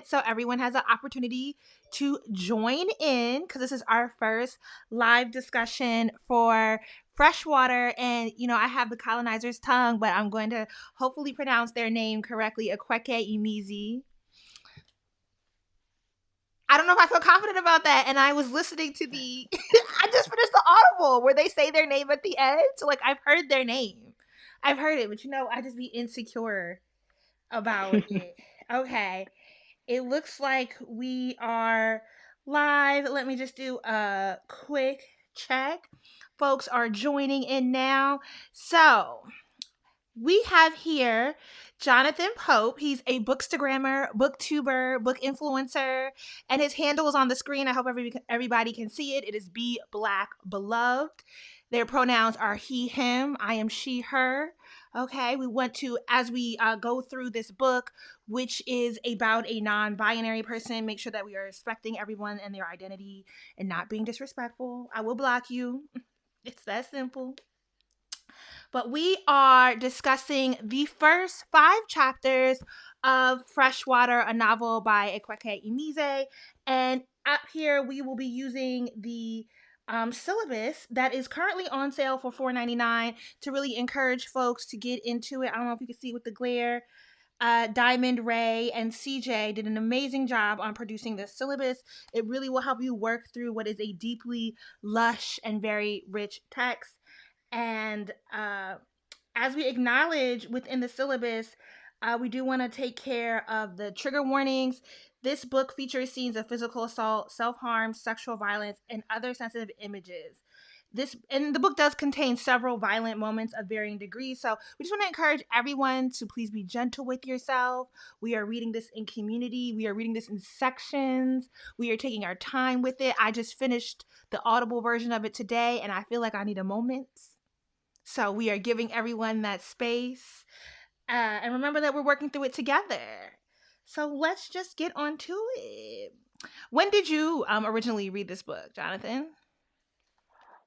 so everyone has an opportunity to join in because this is our first live discussion for Freshwater. And, I have the colonizer's tongue, but I'm going to hopefully pronounce their name correctly. Ekweke Imizi. I don't know if I feel confident about that. And I was listening to I just finished the Audible where they say their name at the end. So, like, I've heard their name. I've heard it, but I just be insecure about it. Okay. It looks like we are live. Let me just do a quick check. Folks are joining in now. So, we have here Jonathan Pope. He's a bookstagrammer, booktuber, book influencer, and his handle is on the screen. I hope everybody can see it. It is Be Black Beloved. Their pronouns are he, him. I am she, her. Okay, we want to, as we go through this book, which is about a non-binary person, make sure that we are respecting everyone and their identity and not being disrespectful. I will block you. It's that simple. But we are discussing the first 5 chapters of Freshwater, a novel by Ekweke Imize. And up here, we will be using the syllabus that is currently on sale for $4.99 to really encourage folks to get into it. I don't know if you can see with the glare. Diamond, Ray, and CJ did an amazing job on producing this syllabus. It really will help you work through what is a deeply lush and very rich text. And as we acknowledge within the syllabus, we do want to take care of the trigger warnings. This book features scenes of physical assault, self-harm, sexual violence, and other sensitive images. The book does contain several violent moments of varying degrees. So we just want to encourage everyone to please be gentle with yourself. We are reading this in community. We are reading this in sections. We are taking our time with it. I just finished the Audible version of it today, and I feel like I need a moment. So we are giving everyone that space. And remember that we're working through it together. So let's just get on to it. When did you originally read this book, Jonathan?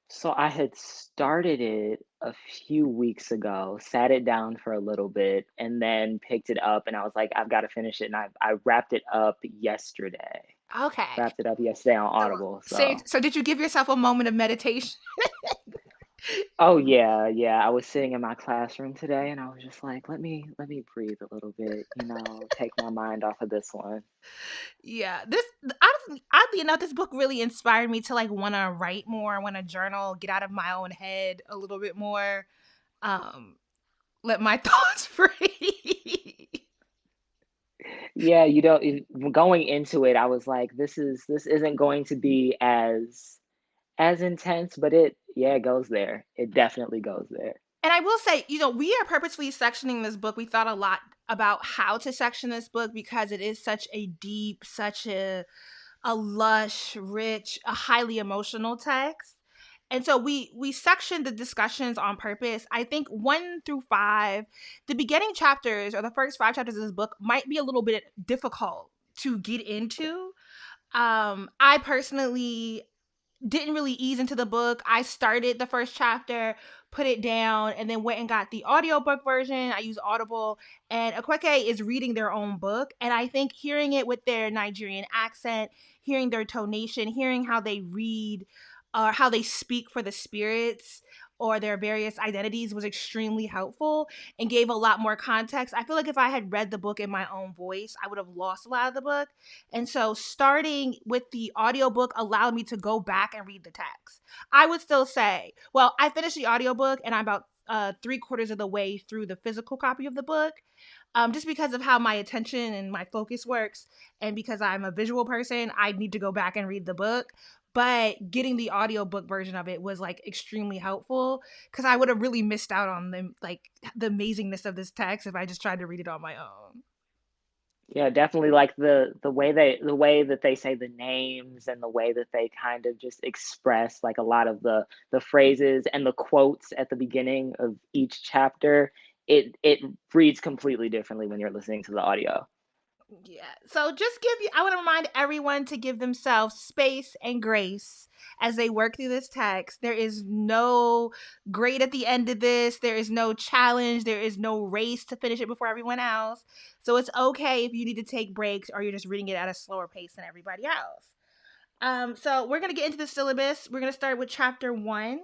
So I had started it a few weeks ago, sat it down for a little bit, and then picked it up, and I was like, I've got to finish it. And I wrapped it up yesterday. Okay. Wrapped it up yesterday on So, Audible. so, So, so did you give yourself a moment of meditation? oh yeah, yeah. I was sitting in my classroom today, and I was just like, let me breathe a little bit, take my mind off of this one. Yeah, this oddly enough, this book really inspired me to like want to write more, want to journal, get out of my own head a little bit more, um, let my thoughts free. Yeah, going into it, I was like, this isn't going to be as intense, but it goes there. It definitely goes there. And I will say, we are purposefully sectioning this book. We thought a lot about how to section this book because it is such a deep, such a lush, rich, a highly emotional text. And so we sectioned the discussions on purpose. I think 1 through 5, the beginning chapters or the first 5 chapters of this book might be a little bit difficult to get into. I personally didn't really ease into the book. I started the first chapter, put it down, and then went and got the audiobook version. I use Audible, and Akweke is reading their own book. And I think hearing it with their Nigerian accent, hearing their tonation, hearing how they read or how they speak for the spirits or their various identities was extremely helpful and gave a lot more context. I feel like if I had read the book in my own voice, I would have lost a lot of the book. And so starting with the audiobook allowed me to go back and read the text. I would still say, well, I finished the audiobook and I'm about 3/4 of the way through the physical copy of the book. Just because of how my attention and my focus works, and because I'm a visual person, I need to go back and read the book. But getting the audiobook version of it was like extremely helpful because I would have really missed out on the amazingness of this text if I just tried to read it on my own. Yeah, definitely like the way that they say the names and the way that they kind of just express like a lot of the phrases and the quotes at the beginning of each chapter. It reads completely differently when you're listening to the audio. Yeah. So I want to remind everyone to give themselves space and grace as they work through this text. There is no grade at the end of this. There is no challenge. There is no race to finish it before everyone else. So it's okay if you need to take breaks or you're just reading it at a slower pace than everybody else. So we're gonna get into the syllabus. We're gonna start with chapter 1.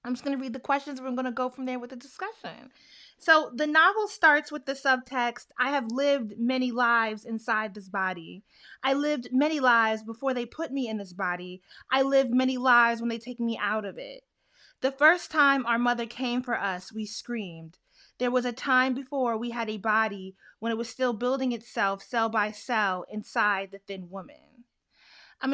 I'm just going to read the questions. We're going to go from there with the discussion. So the novel starts with the subtext: I have lived many lives inside this body. I lived many lives before they put me in this body. I lived many lives when they take me out of it. The first time our mother came for us, we screamed. There was a time before we had a body when it was still building itself cell by cell inside the thin woman.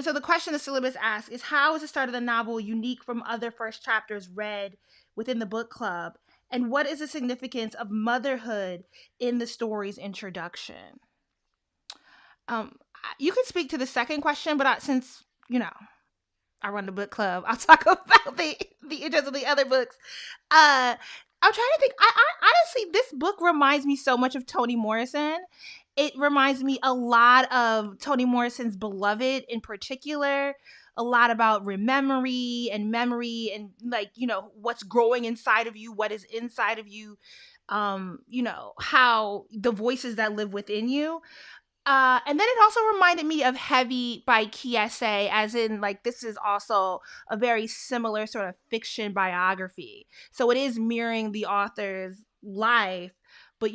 So the question the syllabus asks is, how is the start of the novel unique from other first chapters read within the book club? And what is the significance of motherhood in the story's introduction? You can speak to the second question, but since, I run the book club, I'll talk about the interest of the other books. I'm trying to think. I honestly, this book reminds me so much of Toni Morrison. It reminds me a lot of Toni Morrison's Beloved in particular. A lot about memory and like, what's growing inside of you, what is inside of you, how the voices that live within you. And then it also reminded me of Heavy by Kiese, as in, like, this is also a very similar sort of fiction biography. So it is mirroring the author's life, but,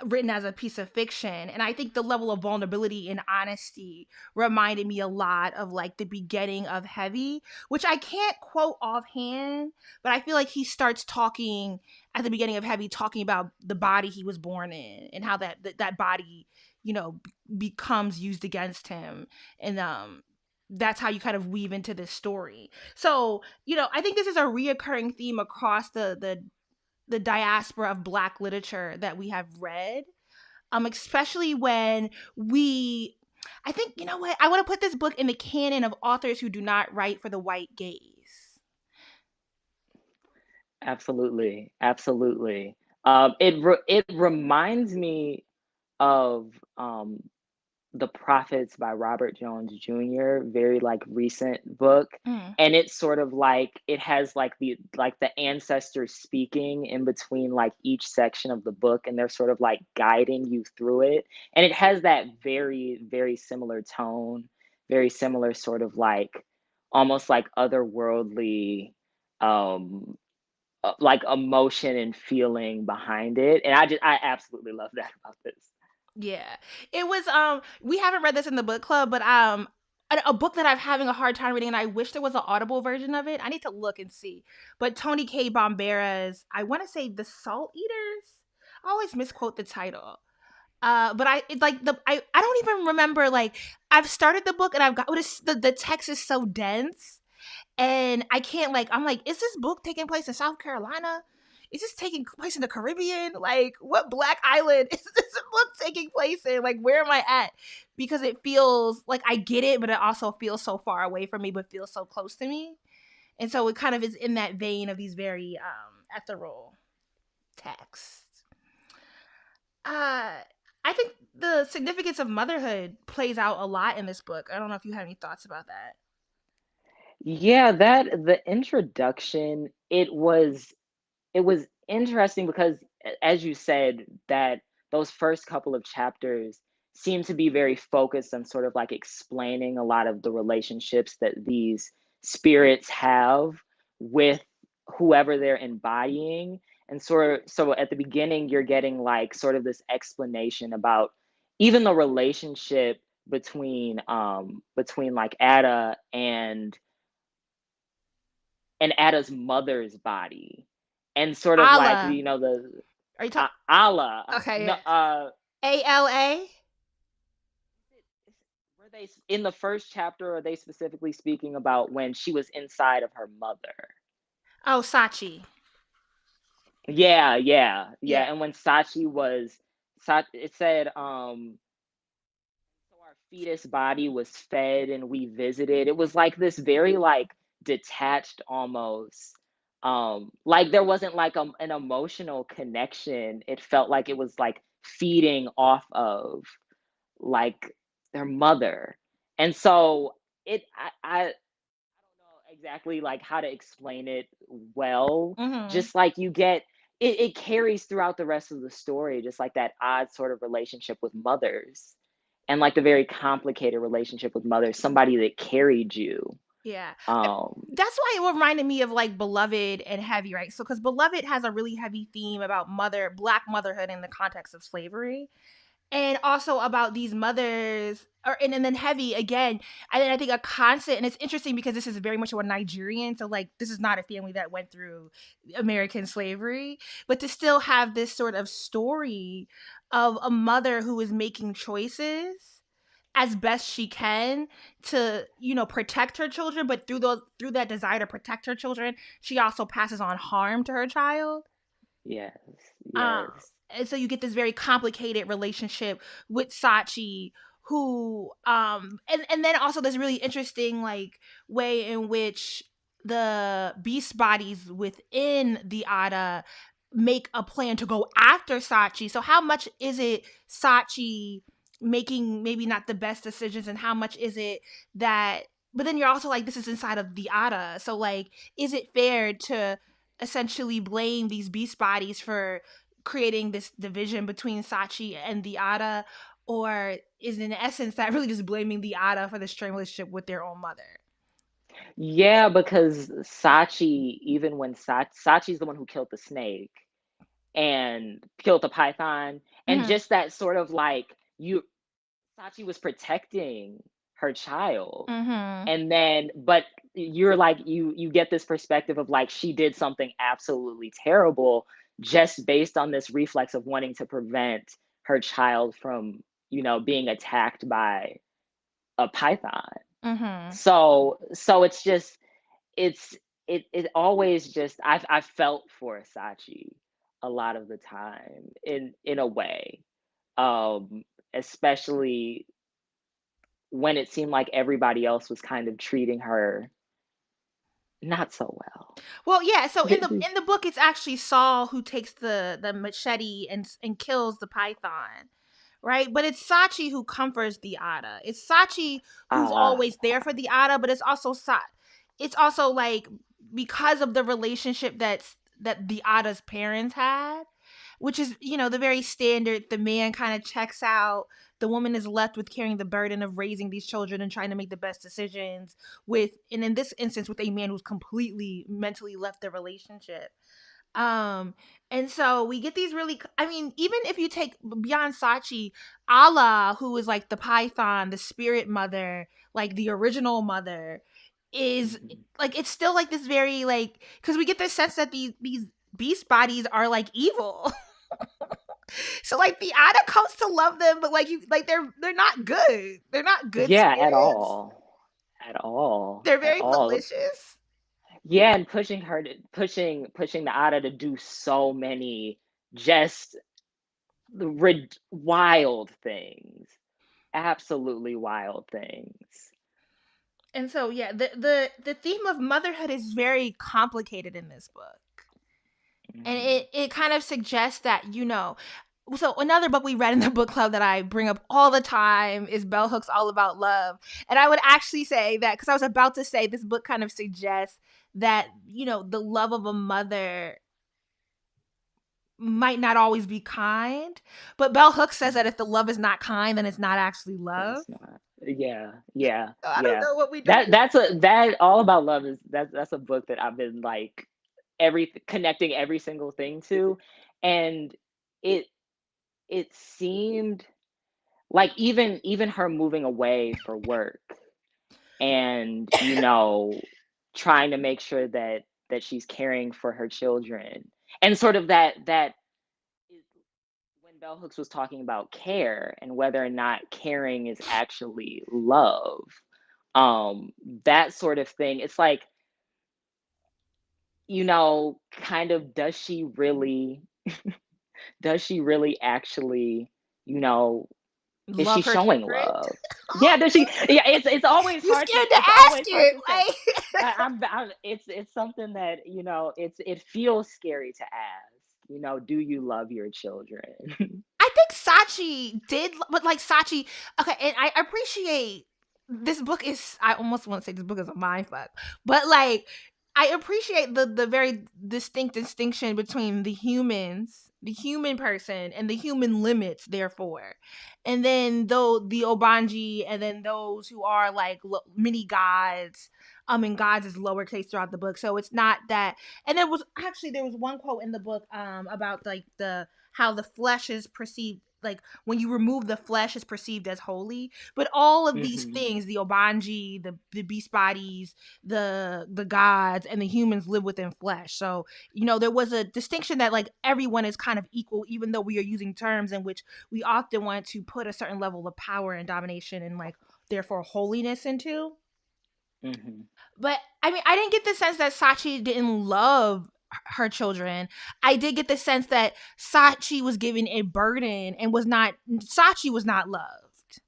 written as a piece of fiction. And I think the level of vulnerability and honesty reminded me a lot of, like, the beginning of Heavy, which I can't quote offhand, but I feel like he starts talking at the beginning of Heavy, talking about the body he was born in and how that body, becomes used against him. And that's how you kind of weave into this story. So, I think this is a reoccurring theme across the diaspora of Black literature that we have read. Especially when I think, you know what, I want to put this book in the canon of authors who do not write for the white gaze. Absolutely, absolutely. It reminds me of The Prophets by Robert Jones Jr., very, like, recent book, Mm. and it's sort of like it has, like, the ancestors speaking in between, like, each section of the book, and they're sort of, like, guiding you through it, and it has that very, very similar tone, very similar sort of, like, almost, like, otherworldly, um, like, emotion and feeling behind it, and I absolutely love that about this. Yeah. It was we haven't read this in the book club, but a book that I'm having a hard time reading, and I wish there was an audible version of it. I need to look and see. But Tony K. Bombera's, I want to say, The Salt Eaters. I always misquote the title. But I don't even remember, like, I've started the book and I've got the text is so dense, and I can't, like, I'm like, is this book taking place in South Carolina? Is this taking place in the Caribbean? Like, what Black Island is this book taking place in? Like, where am I at? Because it feels like I get it, but it also feels so far away from me, but feels so close to me. And so it kind of is in that vein of these very ethereal texts. Uh, I think the significance of motherhood plays out a lot in this book. I don't know if you have any thoughts about that. Yeah, that the introduction, it was interesting because as you said, that those first couple of chapters seem to be very focused on sort of like explaining a lot of the relationships that these spirits have with whoever they're embodying. And so at the beginning you're getting like sort of this explanation about even the relationship between like Ada and Ada's mother's body, and sort of like, Allah. the Are you talking? Allah. Okay, No, yeah. ALA? were they in the first chapter? Are they specifically speaking about when she was inside of her mother? Oh, Sachi. Yeah, yeah, yeah. Yeah. And when Sachi was, it said, so our fetus body was fed and we visited. It was like this very like detached almost. Like there wasn't like an emotional connection. It felt like it was like feeding off of like their mother. And so it exactly like how to explain it well. Mm-hmm. Just like you get it carries throughout the rest of the story, just like that odd sort of relationship with mothers and like the very complicated relationship with mothers, somebody that carried you. Yeah. Um, That's why it reminded me of like Beloved and Heavy, right? So, because Beloved has a really heavy theme about black motherhood in the context of slavery, and also about these mothers, and then Heavy again. I think a constant, and it's interesting because this is very much a Nigerian, so like this is not a family that went through American slavery, but to still have this sort of story of a mother who is making choices as best she can to, protect her children, but through that desire to protect her children, she also passes on harm to her child. yes, um yes. and so you get this very complicated relationship with Sachi, who and then also this really interesting like way in which the beast bodies within the Ada make a plan to go after Sachi. So how much is it Sachi making maybe not the best decisions, and how much is it that, but then you're also like, this is inside of the Ada, so like, is it fair to essentially blame these beast bodies for creating this division between Sachi and the Ada, or is in essence that really just blaming the Ada for the strained relationship with their own mother? Yeah, because Sachi, even when Sachi's the one who killed the snake and killed the python, and Mm-hmm. just that sort of like you Sachi was protecting her child. Mm-hmm. And then but you're like you get this perspective of like she did something absolutely terrible just based on this reflex of wanting to prevent her child from, being attacked by a python. Mm-hmm. So it's just it's it always just I felt for Sachi a lot of the time in a way, um, especially when it seemed like everybody else was kind of treating her not so well. Well, yeah. So in The- the the- in the book, it's actually Saul who takes the machete and kills the python, right? But it's Sachi who comforts the Ada. It's Sachi who's Ah, always there for the Ada, but it's also It's also like, because of the relationship that the Ada's parents had, which is, the very standard. The man kind of checks out. The woman is left with carrying the burden of raising these children and trying to make the best decisions with, and in this instance, with a man who's completely mentally left the relationship. Um, and so we get these really, I mean, even if you take beyond Sachi, Allah, who is like the Python, the spirit mother, like the original mother, is mhm. like, it's still like this very like, because we get this sense that these beast bodies are like evil. So like the Ada comes to love them, but like you like they're not good. They're not good Yeah, at spirits. all, at all, They're at very all. malicious. Yeah, and pushing the Ada to do so many just wild things, absolutely wild things. And so yeah, the theme of motherhood is very complicated in this book. And Mhm. it kind of suggests that, so another book we read in the book club that I bring up all the time is Bell Hooks All About Love. And I would actually say that, because I was about to say this book kind of suggests that, the love of a mother might not always be kind. But Bell Hooks says that if the love is not kind, then it's not actually Then love. it's not. Yeah, yeah, So I don't yeah. know what we do That with. that's a that All About Love is that's a book that I've been like connecting every single thing to, and it it seemed like even her moving away for work and trying to make sure that she's caring for her children and sort of that is when Bell Hooks was talking about care and whether or not caring is actually love, that sort of thing. It's like, kind of does she really actually, you know, is she Love her showing children. love? Yeah, does she? Yeah, it's always You hard to scared to it's ask always hard it. to say. Like, It's something that it feels scary to ask. Do you love your children? I think Sachi did, but like Sachi, okay, and I appreciate this book is, I almost want to say this book is a mind fuck, but like I appreciate the very distinct distinction between the humans, the human person, and the human limits, therefore. And then though the Obanji, and then those who are like mini gods, and gods is lowercase throughout the book. So it's not that. And there was one quote in the book about like the how the flesh is perceived, like when you remove the flesh is perceived as holy. But all of these Hmm. things, the Obanji, the beast bodies, the gods, and the humans live within flesh. So, there was a distinction that like everyone is kind of equal, even though we are using terms in which we often want to put a certain level of power and domination and like therefore holiness into. Hmm. But I mean, I didn't get the sense that Sachi didn't love her children. I did get the sense that Sachi was given a burden and Sachi was not loved.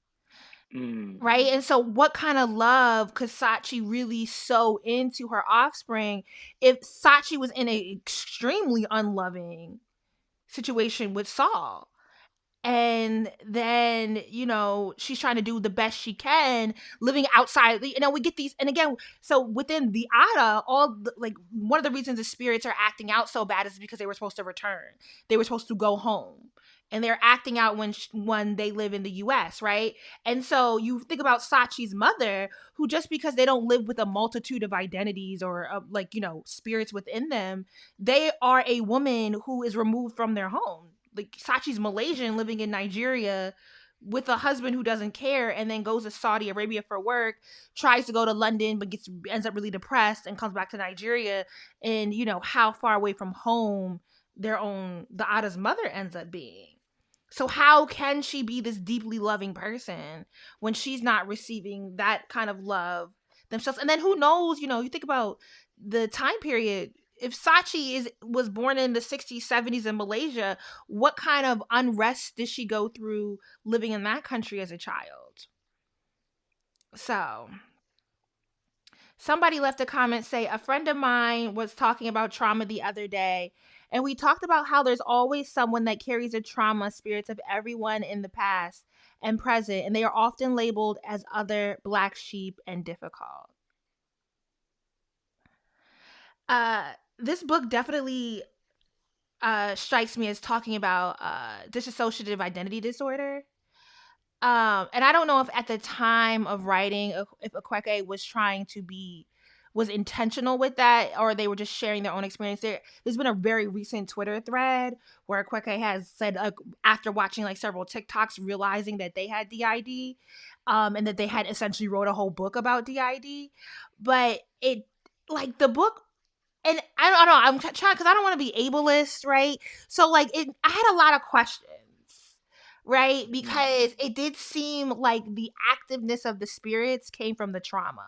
Mm. Right. And so, what kind of love could Sachi really sow into her offspring if Sachi was in an extremely unloving situation with Saul? And then she's trying to do the best she can living outside. We get these, and again, so within the Ada, like one of the reasons the spirits are acting out so bad is because they were supposed to return, they were supposed to go home, and they're acting out when they live in the US, right? And so you think about Sachi's mother, who, just because they don't live with a multitude of identities or spirits within them, they are a woman who is removed from their home. Like Sachi's Malaysian living in Nigeria with a husband who doesn't care, and then goes to Saudi Arabia for work, tries to go to London but ends up really depressed and comes back to Nigeria. And how far away from home the Ada's mother ends up being. So how can she be this deeply loving person when she's not receiving that kind of love themselves? And then who knows, you think about the time period. If Sachi was born in the 60s, 70s in Malaysia, what kind of unrest did she go through living in that country as a child? So, somebody left a comment, say a friend of mine was talking about trauma the other day, and we talked about how there's always someone that carries a trauma spirits of everyone in the past and present, and they are often labeled as other black sheep and difficult. This book definitely strikes me as talking about dissociative identity disorder. And I don't know if at the time of writing, if Akweke was intentional with that, or they were just sharing their own experience. There's been a very recent Twitter thread where Akweke has said, after watching like several TikToks, realizing that they had DID, and that they had essentially wrote a whole book about DID. But it, like the book, and I don't know, I'm trying, because I don't want to be ableist, right? So like I had a lot of questions, right? Mm. Because it did seem like the activeness of the spirits came from the trauma.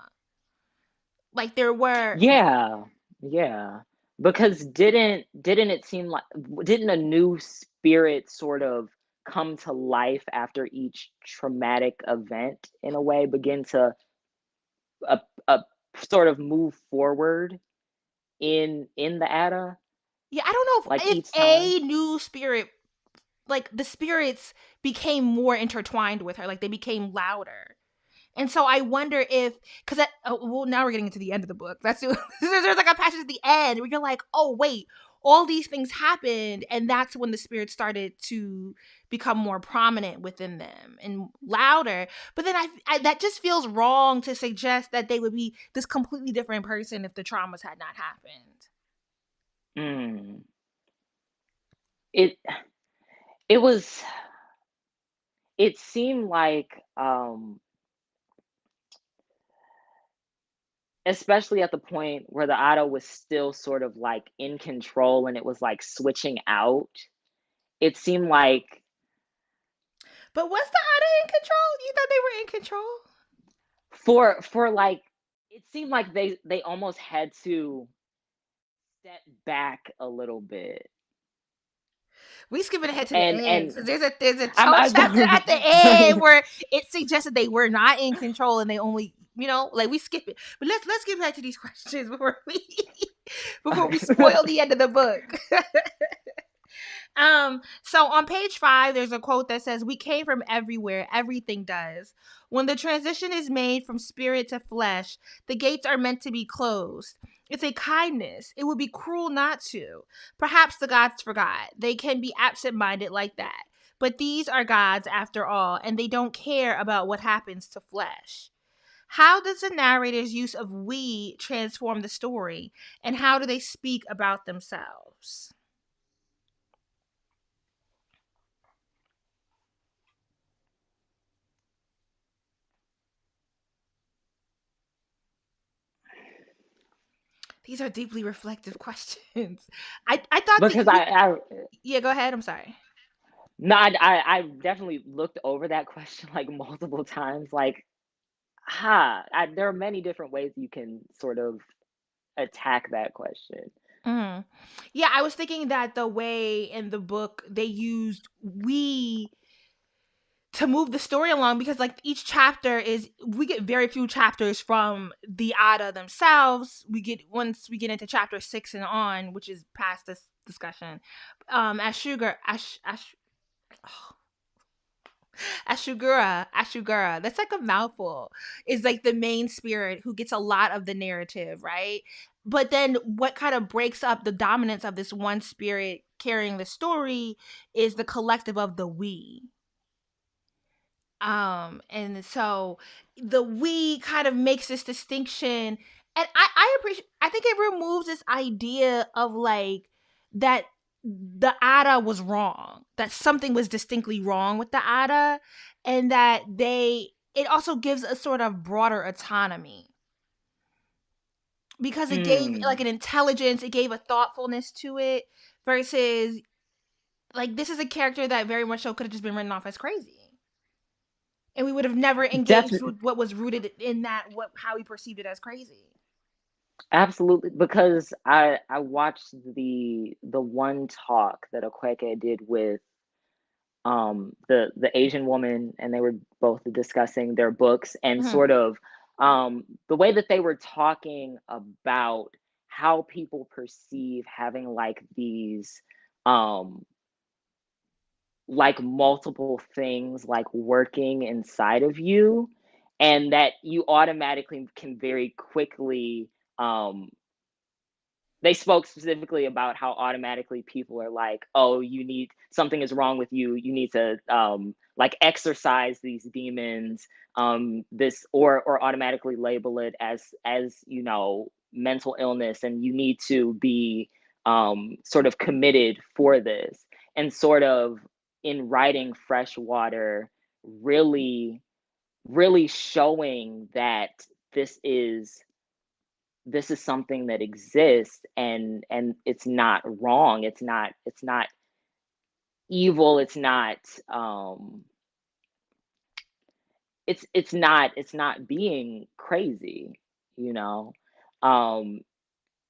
Like there were, Yeah, yeah. Because didn't it seem like, didn't a new spirit sort of come to life after each traumatic event in a way, begin to uh, uh, sort of move forward in the Ada, yeah, I don't know like if each time? a new spirit, like the spirits became more intertwined with her, like they became louder. And so I wonder if, because well, now we're getting into the end of the book. There's like a passage at the end where you're like, oh wait, all these things happened, and that's when the spirits started to become more prominent within them and louder. But then that just feels wrong to suggest that they would be this completely different person if the traumas had not happened. Mm. It it was it seemed like, especially at the point where the Ada was still sort of like in control and it was like switching out, it seemed like But was the Ada in control? You thought they were in control? for like, it seemed like they almost had to step back a little bit. We skipping ahead to the end And because there's a whole I'm chapter at the end where it suggested they were not in control and they only, like we skip it. But let's get back to these questions before we before we spoil the end of the book. So on page 5, there's a quote that says, "We came from everywhere, everything does. When the transition is made from spirit to flesh, the gates are meant to be closed. It's a kindness. It would be cruel not to. Perhaps the gods forgot. They can be absent minded like that. But these are gods after all, and they don't care about what happens to flesh." How does the narrator's use of we transform the story, and how do they speak about themselves? These are deeply reflective questions. I thought that Because you. Yeah, go ahead. I'm sorry. no, I definitely looked over that question like multiple times. Like, there are many different ways you can sort of attack that question. Mm. Yeah, I was thinking that the way in the book they used we to move the story along, because like each chapter is, we get very few chapters from the Ada themselves. We get, once we get into chapter 6 and on, which is past this discussion, as sugar Ash, Ashugura, that's like a mouthful, is like the main spirit who gets a lot of the narrative, right? But then what kind of breaks up the dominance of this one spirit carrying the story is the collective of the we. And so the we kind of makes this distinction, and I appreciate, I think it removes this idea of like that the Ada was wrong, that something was distinctly wrong with the Ada, and that they, it also gives a sort of broader autonomy, because it gave like Mm. an intelligence, it gave a thoughtfulness to it, versus like this is a character that very much so could have just been written off as crazy, and we would have never engaged Definitely, with what was rooted in that, what, how we perceived it as crazy. absolutely. Because I watched the one talk that Okweke did with the Asian woman, and they were both discussing their books and Mhm. sort of the way that they were talking about how people perceive having like these um like multiple things like working inside of you, and that you automatically can very quickly um they spoke specifically about how automatically people are like, "Oh, you need, something is wrong with you. You need to like exercise these demons." This, or automatically label it as mental illness, and you need to be sort of committed for this, and sort of in writing Freshwater, really really showing that this is this is something that exists, and it's not wrong, it's not evil, um it's not being crazy, you know. um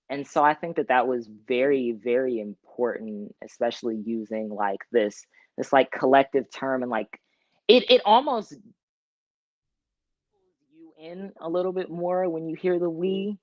and so I think that that was very very important, especially using like this like collective term, and like it almost pulls you in a little bit more when you hear the we,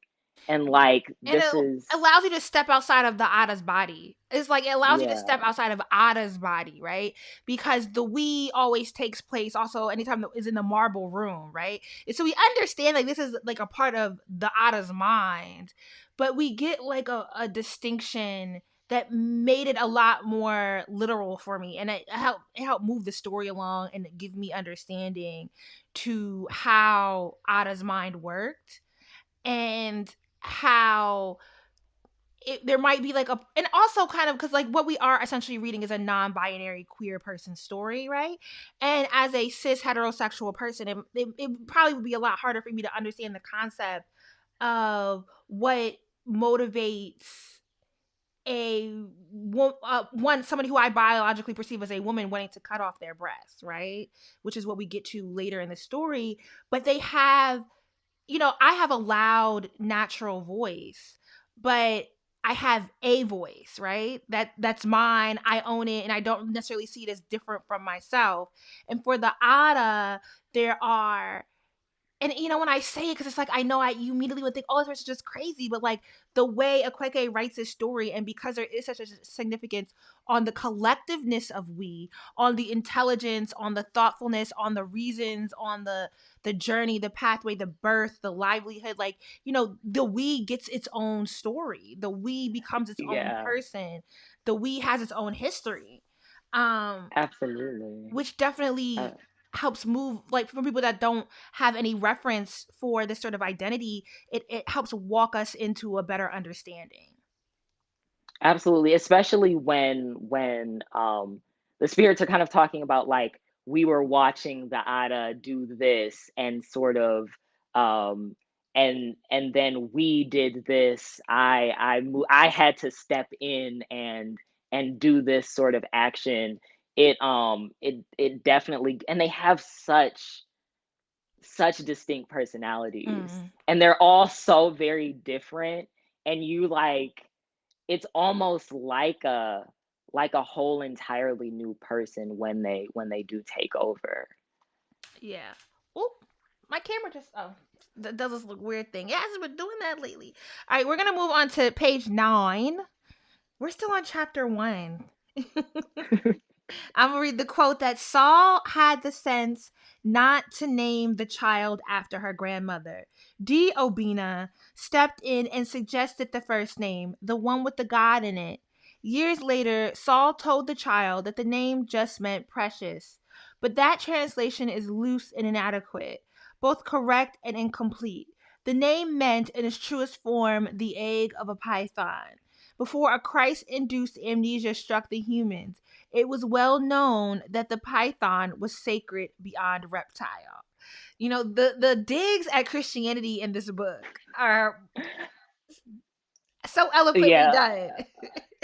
and like And it this is, allows you to step outside of the Ada's body. It's like it allows you to step yeah. outside of Ada's body, right? Because the we always takes place also anytime that is in the marble room, right? And so we understand like this is like a part of the Ada's mind, but we get like a distinction that made it a lot more literal for me, and it helped move the story along and give me understanding to how Ada's mind worked, and how there might be like a, and also kind of because like what we are essentially reading is a non-binary queer person story, right? And as a cis heterosexual person, it probably would be a lot harder for me to understand the concept of what motivates one, somebody who I biologically perceive as a woman wanting to cut off their breasts, right? Which is what we get to later in the story. But they have, I have a loud natural voice, but I have a voice, right? That's mine. I own it, and I don't necessarily see it as different from myself. And for the Ada, there are and when I say it, because it's like I know you immediately would think, oh, this person's just crazy, but like the way Akweke writes his story, and because there is such a significance on the collectiveness of we, on the intelligence, on the thoughtfulness, on the reasons, on the journey, the pathway, the birth, the livelihood, like the we gets its own story, the we becomes its own Yeah, person, the we has its own history, um absolutely. which Uh, definitely helps move, like for people that don't have any reference for this sort of identity, it helps walk us into a better understanding. Absolutely, especially when the spirits are kind of talking about like we were watching the Ada do this and sort of um and then we did this. I had to step in and do this sort of action. It definitely, and they have such distinct personalities Mm, and they're all so very different, and you like it's almost like a whole entirely new person when they do take over. yeah. Oop, my camera just that does this look weird thing. It hasn't been doing that lately. All right, we're gonna move on to page 9. We're still on chapter 1. I'm gonna read the quote that Saul had the sense not to name the child after her grandmother. D. Obina stepped in and suggested the first name, the one with the God in it. Years later, Saul told the child that the name just meant precious, but that translation is loose and inadequate, both correct and incomplete. The name meant, in its truest form, the egg of a python. Before a Christ induced amnesia struck the humans, it was well known that the python was sacred beyond reptile. The digs at Christianity in this book are so eloquently Yeah. done.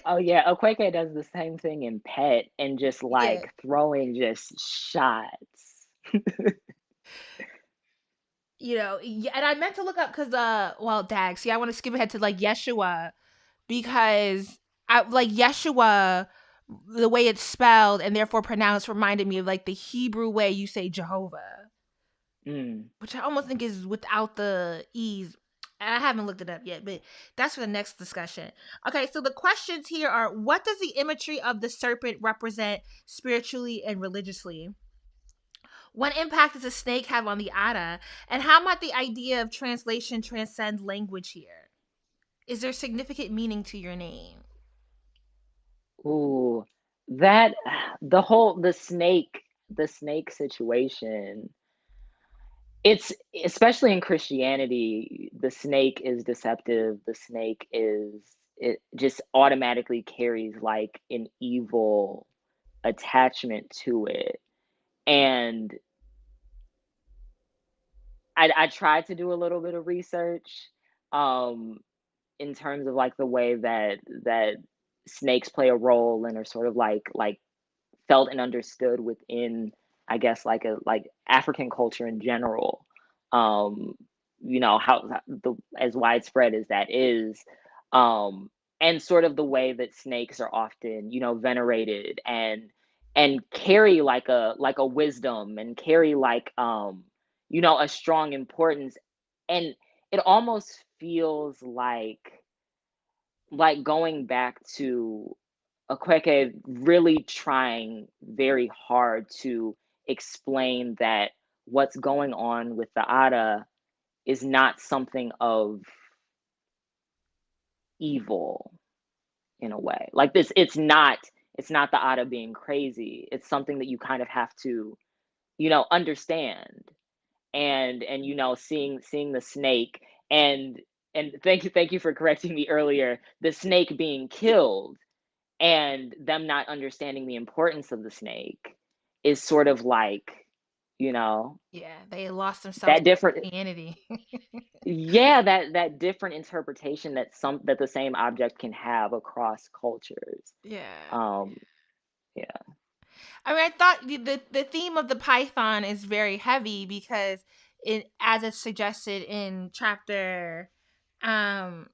Oh yeah, Okweke does the same thing in Pet and just Yeah. like throwing just shots. Yeah, and I meant to look up because well, dag, see, I want to skip ahead to like Yeshua, because I like Yeshua, the way it's spelled and therefore pronounced reminded me of like the Hebrew way you say Jehovah, Mm. which I almost think is without the e's. I haven't looked it up yet, but that's for the next discussion. Okay, so the questions here are: what does the imagery of the serpent represent spiritually and religiously? What impact does a snake have on the Ada? And how might the idea of translation transcend language here? Is there significant meaning to your name? Ooh, that the snake situation. It's especially in Christianity, the snake is deceptive. The snake is it just automatically carries like an evil attachment to it. And I tried to do a little bit of research um in terms of like the way that snakes play a role and are sort of like felt and understood within, I guess, like a like African culture in general. Um, how the as widespread as that is, um, and sort of the way that snakes are often, venerated and carry like a wisdom and carry like a strong importance, and it almost feels like going back to Akweke really trying very hard to explain that what's going on with the Ada is not something of evil in a way. Like this, it's not the Ada being crazy. It's something that you kind of have to, understand. And seeing the snake and thank you for correcting me earlier. The snake being killed and them not understanding the importance of the snake is sort of like, you know, Yeah, they lost themselves that different in Christianity. yeah, that different interpretation that the same object can have across cultures. Yeah. Um, yeah. I mean, I thought the theme of the Python is very heavy because as it's suggested in chapter, um,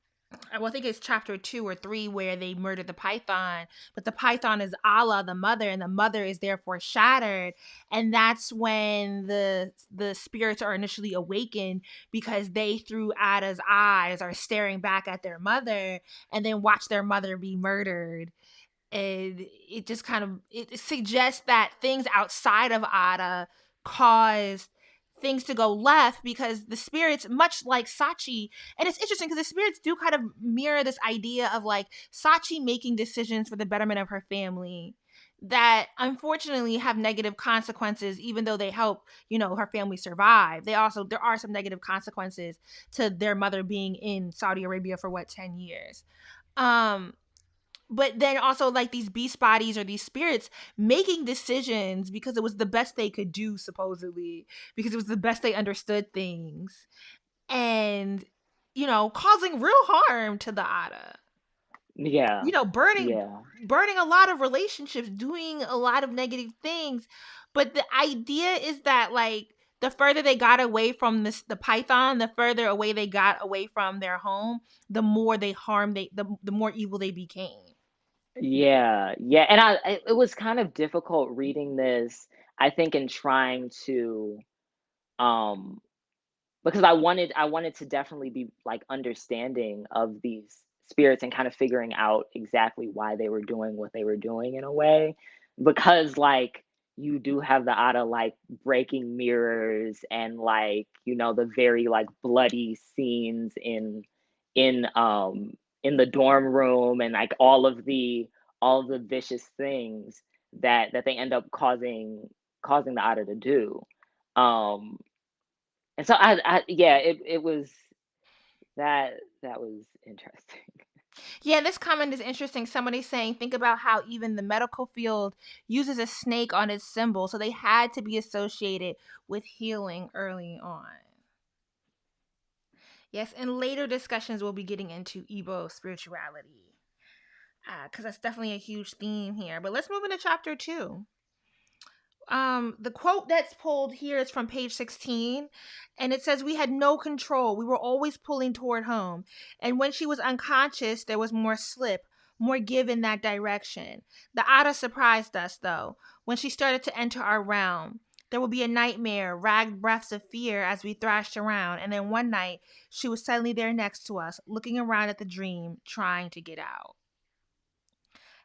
Well, I think it's chapter 2 or 3 where they murder the python, but the python is Allah, the mother, and the mother is therefore shattered, and that's when the spirits are initially awakened because they, through Ada's eyes, are staring back at their mother, and then watch their mother be murdered. And it just kind of it suggests that things outside of Ada caused things to go left because the spirits, much like Sachi, and it's interesting because the spirits do kind of mirror this idea of like Sachi making decisions for the betterment of her family that unfortunately have negative consequences, even though they help, her family survive. There are some negative consequences to their mother being in Saudi Arabia for 10 years. um but then also like these beast bodies or these spirits making decisions because it was the best they could do, supposedly, because it was the best they understood things, and causing real harm to the Ada. Yeah, Burning yeah, burning a lot of relationships, doing a lot of negative things. But the idea is that like the further they got away from the python, the further away they got away from their home, the more they harmed the more evil they became. yeah, yeah. And it was kind of difficult reading this, I think, in trying to, um, because I wanted to definitely be like understanding of these spirits and kind of figuring out exactly why they were doing what they were doing in a way, because like you do have the Ada like breaking mirrors and like the very like bloody scenes in the dorm room and like all of the vicious things that they end up causing the Ada to do. um and so yeah, it was that was interesting. Yeah, this comment is interesting. Somebody's saying, think about how even the medical field uses a snake on its symbol, so they had to be associated with healing early on. Yes, in later discussions, we'll be getting into Igbo spirituality, because that's definitely a huge theme here. But let's move into chapter 2. The quote that's pulled here is from page 16, and it says, we had no control, we were always pulling toward home, and when she was unconscious there was more slip, more give in that direction. The Ada surprised us though when she started to enter our realm. There would be a nightmare, ragged breaths of fear as we thrashed around, and then one night she was suddenly there next to us, looking around at the dream, trying to get out.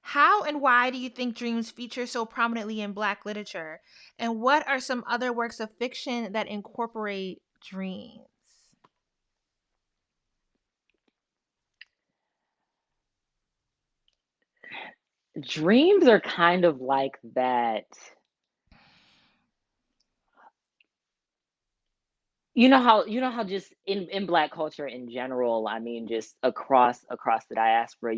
How and why do you think dreams feature so prominently in Black literature? And what are some other works of fiction that incorporate dreams? Dreams are kind of like that. You know how just in Black culture in general, I mean, just across the diaspora,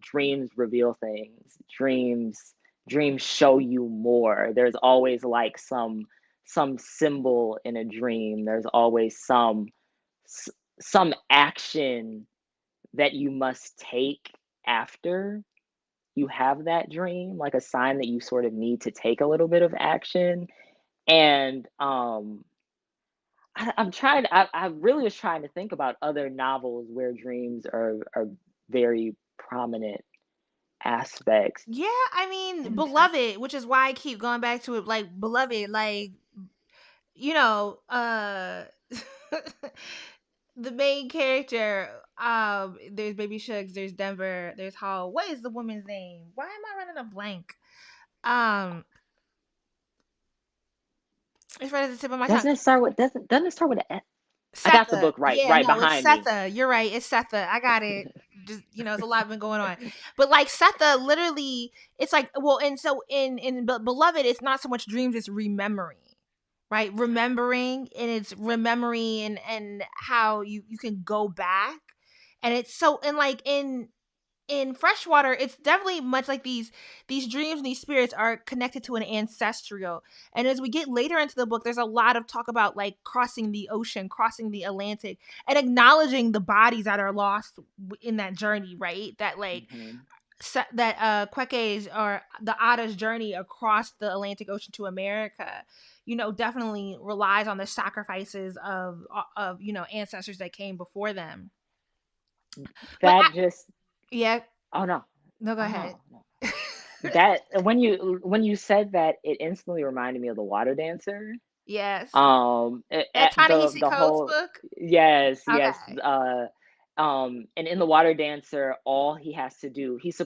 dreams reveal things. Dreams show you more. There's always like some symbol in a dream. There's always s- some action that you must take after you have that dream, like a sign that you sort of need to take a little bit of action. And I really was trying to think about other novels where dreams are very prominent aspects. Yeah, I mean, I'm trying. Beloved, which is why I keep going back to it, like Beloved, like, you know, uh the main character, there's Baby Shugs, there's Denver, there's Hall. What is the woman's name? Why am I running a blank? Um, it's right at the tip of my tongue. Doesn't it start with an S? I got the Setha. book right Yeah, right no, it's behind me. Setha. You're right. It's Setha. I got it. Just it's a lot been going on, but like Setha, literally, it's like well, and so in Beloved, it's not so much dreams, it's remembering, right? Remembering, and it's remembering and how you can go back, and it's so and like in Freshwater, it's definitely much like these dreams and these spirits are connected to an ancestral. And as we get later into the book, there's a lot of talk about like crossing the ocean, crossing the Atlantic, and acknowledging the bodies that are lost in that journey, right? That like Hmm. that Kweke's or the Ada's journey across the Atlantic Ocean to America, definitely relies on the sacrifices of ancestors that came before them. But That just yeah, oh no. no, go Oh ahead. no, no. That when you said that, it instantly reminded me of the water dancer. Yes. That At Ta-Nehisi the Coates whole book. yes, yes. Okay. And in the water dancer, all he has to do, he's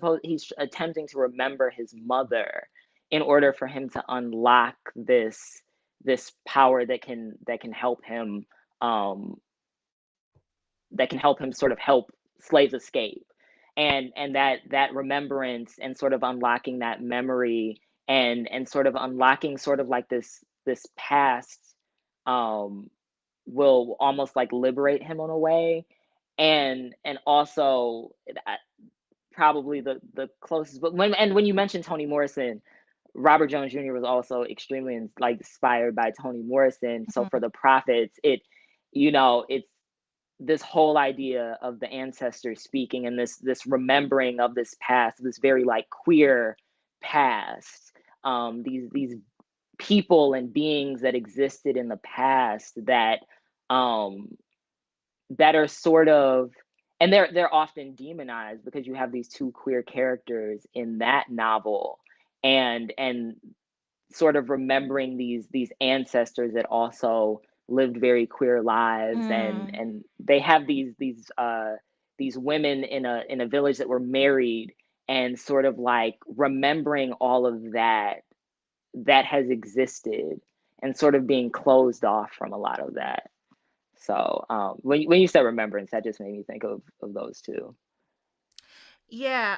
attempting to remember his mother in order for him to unlock this power that can help him um sort of help slaves escape. And that remembrance and sort of unlocking that memory and sort of unlocking sort of like this past um will almost like liberate him in a way. And also probably the closest, but when you mentioned Toni Morrison, Robert Jones Jr. was also extremely like inspired by Toni Morrison. So for Mhm. the prophets, it's this whole idea of the ancestors speaking, and this remembering of this past, this very like queer past, these people and beings that existed in the past um that are sort of, and they're often demonized because you have these two queer characters in that novel, and sort of remembering these ancestors that also lived very queer lives, and Mm. and they have these women in a village that were married, and sort of like remembering all of that has existed, and sort of being closed off from a lot of that. So when you said remembrance, that just made me think of those two. Yeah.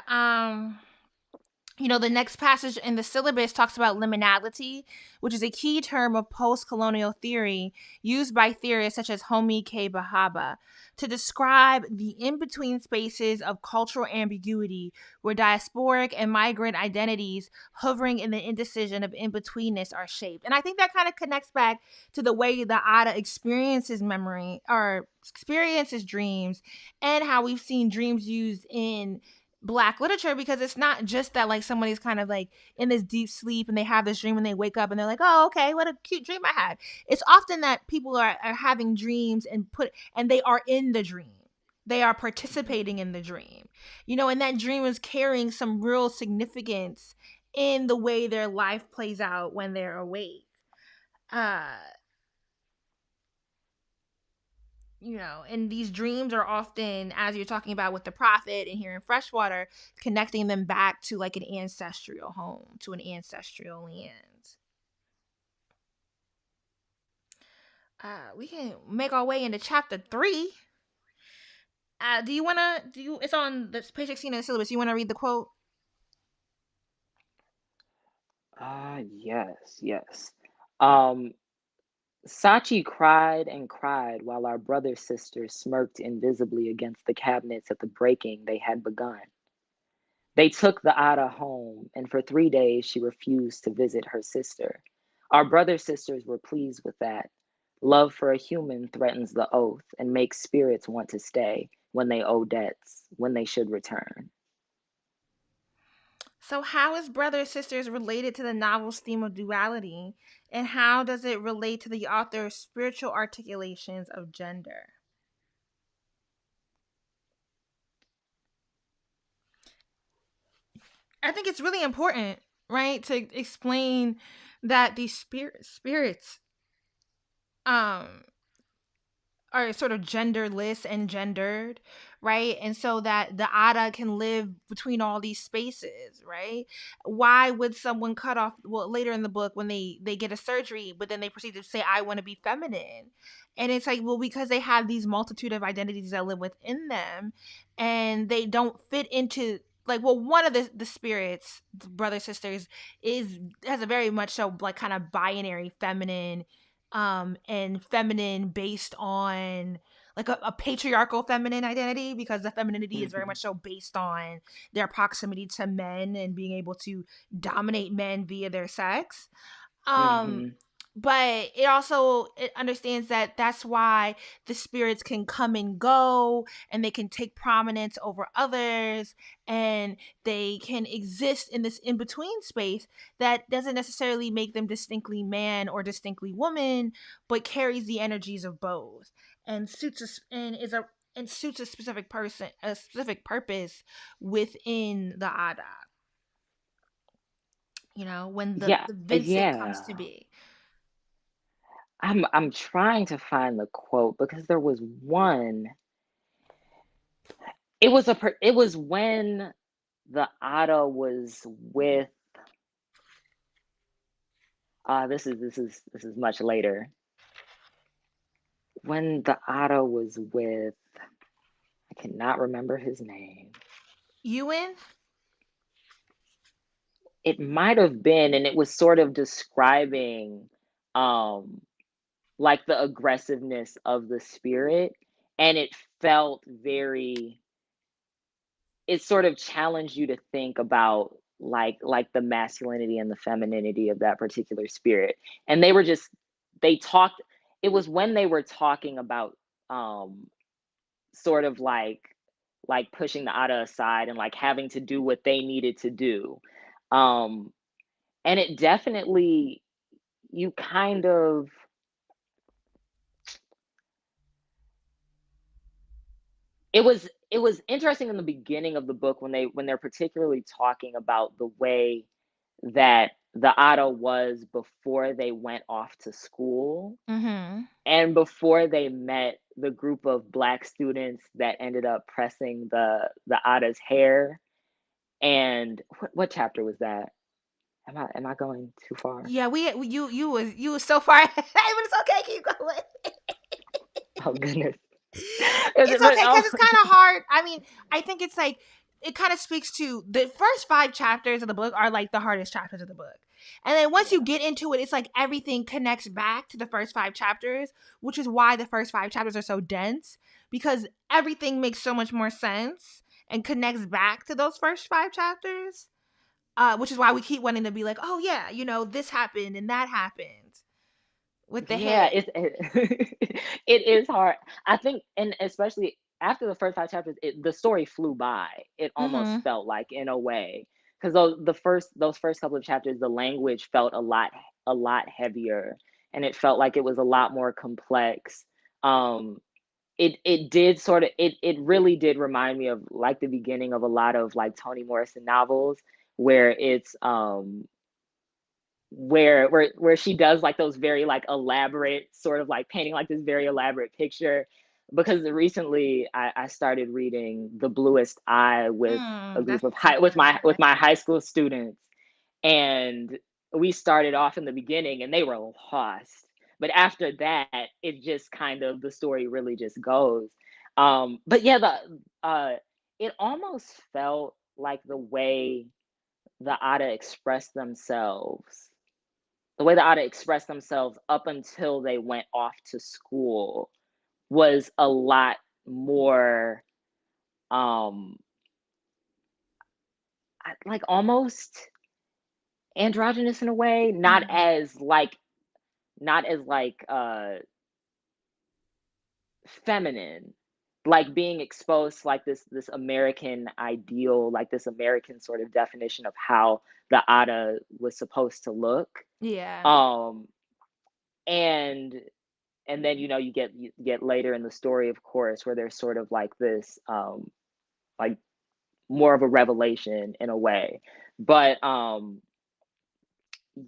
The next passage in the syllabus talks about liminality, which is a key term of post colonial theory used by theorists such as Homi K. Bahaba to describe the in between spaces of cultural ambiguity where diasporic and migrant identities hovering in the indecision of in betweenness are shaped. And I think that kind of connects back to the way the Ada experiences memory or experiences dreams, and how we've seen dreams used in Black literature, because it's not just that like somebody's kind of like in this deep sleep and they have this dream and they wake up and they're like, oh, okay, what a cute dream I had. It's often that people are having dreams and they are in the dream, they are Mhm. participating in the dream, and that dream is carrying some real significance in the way their life plays out when they're awake. uh and these dreams are often, as you're talking about with the prophet and here in Freshwater, connecting them back to like an ancestral home, to an ancestral land. We can make our way into chapter 3. Do you want to, it's on the page 16 of the syllabus. You want to read the quote? Yes, yes. Um, Sachi cried and cried while our brother sisters smirked invisibly against the cabinets at the breaking they had begun. They took the Ada home, and for 3 days she refused to visit her sister. Our brother sisters were pleased with that. Love for a human threatens the oath and makes spirits want to stay when they owe debts, when they should return. So, how is Brother Sisters related to the novel's theme of duality? And how does it relate to the author's spiritual articulations of gender? I think it's really important, right, to explain that these spirits um are sort of genderless and gendered, right? And so that the Ada can live between all these spaces, right? Why would someone cut off, well, later in the book when they get a surgery, but then they proceed to say, I want to be feminine. And it's like, well, because they have these multitude of identities that live within them, and they don't fit into, like, well, one of the spirits, the brother sisters, has a very much so like kind of binary feminine, and feminine based on like a patriarchal feminine identity, because the femininity is very Mhm, much so based on their proximity to men and being able to dominate men via their sex. um mhm, but it understands that that's why the spirits can come and go, and they can take prominence over others, and they can exist in this in between space that doesn't necessarily make them distinctly man or distinctly woman, but carries the energies of both, and suits us, and is a and suits a specific person, a specific purpose within the Ada. You know, when Yeah, the Vincent comes to yeah. be. I'm trying to find the quote because there was one. It was when the Otta was with this is much later. When the Otta was with, I cannot remember his name. Ewan? It might have been, and it was sort of describing um like the aggressiveness of the spirit, and it felt very, it sort of challenged you to think about like the masculinity and the femininity of that particular spirit. And they were just, they talked, it was when they were talking about um sort of like pushing the Ada aside and like having to do what they needed to do. um and it definitely, you kind of, it was interesting in the beginning of the book when they're particularly talking about the way that the Ada was before they went off to school Mm-hmm. and before they met the group of black students that ended up pressing the Ada's hair. And what chapter was that? Am I going too far? Yeah, you was so far ahead, but it's okay. Keep going. Oh goodness. It's But okay because it's kind of hard. I mean, I think it's like it kind of speaks to the first 5 chapters of the book are like the hardest chapters of the book. And then once you yeah, get into it, it's like everything connects back to the first 5 chapters, which is why the first 5 chapters are so dense because everything makes so much more sense and connects back to those first 5 chapters. Which is why we keep wanting to be like, oh yeah, you know, this happened and that happened with the yeah, hair. it is hard. I think, and especially after the first 5 chapters, the story flew by. It almost Mm-hmm. felt like, in a way, because those first couple of chapters, the language felt a lot heavier, and it felt like it was a lot more complex. Um, it did sort of, it really did remind me of like the beginning of a lot of like Toni Morrison novels, where it's where she does like those very like elaborate sort of like painting like this very elaborate picture. Because recently I started reading The Bluest Eye with a group That's of so high good. with my high school students, and we started off in the beginning and they were lost, but after that it just kind of, the story really just goes. But yeah, it almost felt like the Ada expressed themselves the way the Ada expressed themselves up until they went off to school was a lot more um like almost androgynous in a way, Mhm. not as like feminine, like being exposed to like this American ideal, like this American sort of definition of how the Ada was supposed to look. Yeah. um and then you get later in the story, of course, where there's sort of like this like more of a revelation in a way. But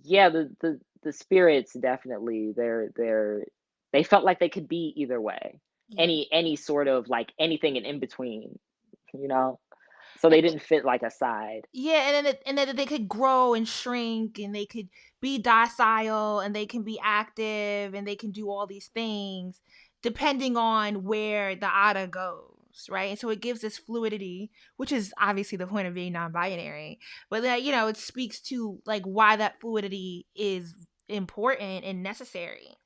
yeah, the spirits definitely, they felt like they could be either way, Yeah. any sort of like anything in between, you know so And they didn't fit like a side. yeah, and then they could grow and shrink and they could be docile and they can be active and they can do all these things depending on where the Ada goes, right? And so it gives this fluidity, which is obviously the point of being non-binary, but that, you know, it speaks to like why that fluidity is important and necessary.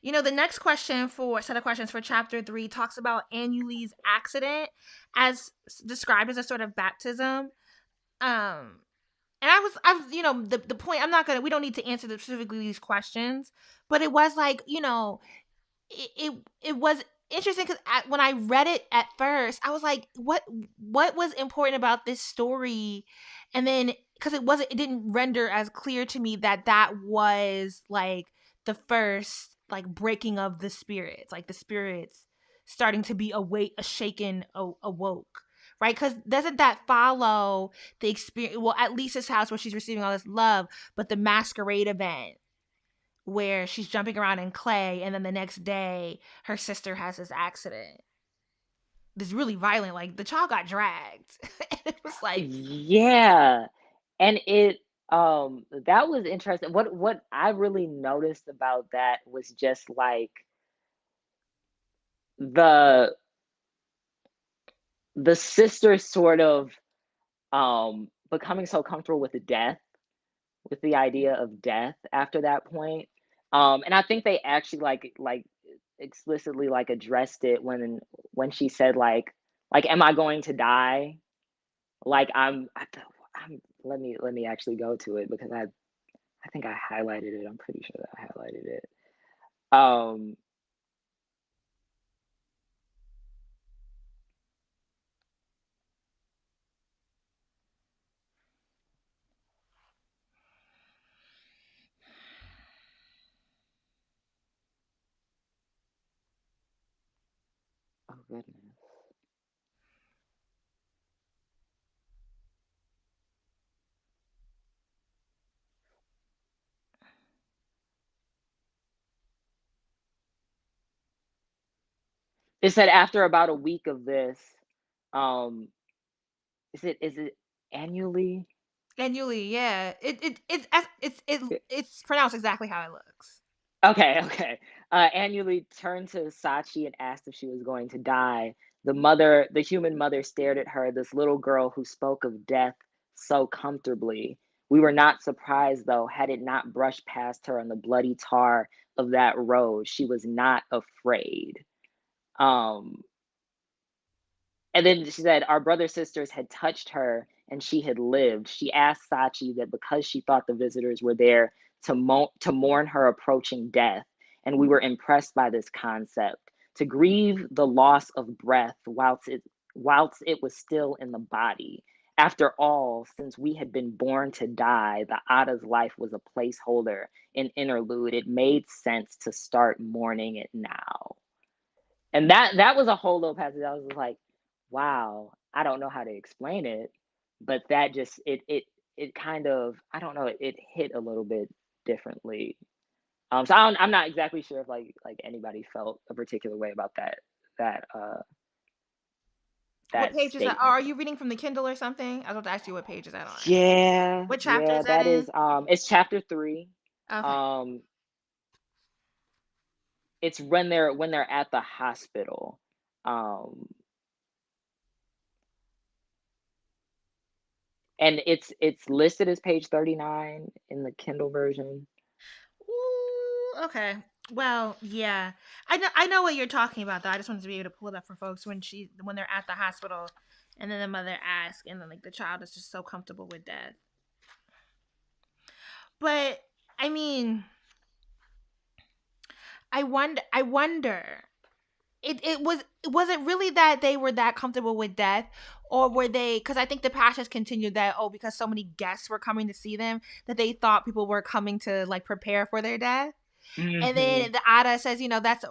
You know, the next question for set of questions for chapter 3 talks about Annuli's accident as described as a sort of baptism. Um, and you know, the point, we don't need to answer specifically these questions, but it was like, you know, it was interesting because when I read it at first, I was like, what was important about this story? And then because it didn't render as clear to me that that was like the first like breaking of the spirits, like the spirits starting to be awake, shaken, awoke, right? Because doesn't that follow the experience? Well, at Lisa's house where she's receiving all this love, but the masquerade event where she's jumping around in clay, and then the next day her sister has this accident. This really violent, like the child got dragged. And it was like, Yeah. And it that was interesting. What I really noticed about that was just like the the sister sort of becoming so comfortable with death, with the idea of death after that point. And I think they actually like explicitly like addressed it when she said like am I going to die? Like I'm let me actually go to it because I think I highlighted it. I'm pretty sure that I highlighted it. Um oh goodness. It said after about a week of this, um is it annually? annually, yeah. It's pronounced exactly how it looks. Okay, okay. Annually turned to Sachi and asked if she was going to die. The human mother stared at her, this little girl who spoke of death so comfortably. We were not surprised, though, had it not brushed past her on the bloody tar of that road. She was not afraid. Um, and then she said, our brother sisters had touched her and she had lived. She asked Sachi that because she thought the visitors were there to mourn her approaching death. And we were impressed by this concept to grieve the loss of breath whilst it was still in the body. After all, since we had been born to die, the Ada's life was a placeholder, an interlude. It made sense to start mourning it now. And that was a whole little passage. I was just like, wow, I don't know how to explain it, but that just it kind of I don't know, it hit a little bit differently. So I'm not exactly sure if like anybody felt a particular way about that What that page is that? Oh, are statement. you reading from the Kindle or something? I was about to ask you what page is that on. Yeah, What chapter yeah, is that that in? is it's chapter 3. Okay. Um it's when they're at the hospital. Um and it's listed as page 39 in the Kindle version. Ooh, okay. Well, yeah. I know what you're talking about though. I just wanted to be able to pull it up for folks when they're at the hospital and then the mother asks and then like the child is just so comfortable with death. But I mean, I wonder. Was it really that they were that comfortable with death, or were they, because I think the passage continued that, oh, because so many guests were coming to see them that they thought people were coming to like prepare for their death. And Mhm. then the Ada says, that's,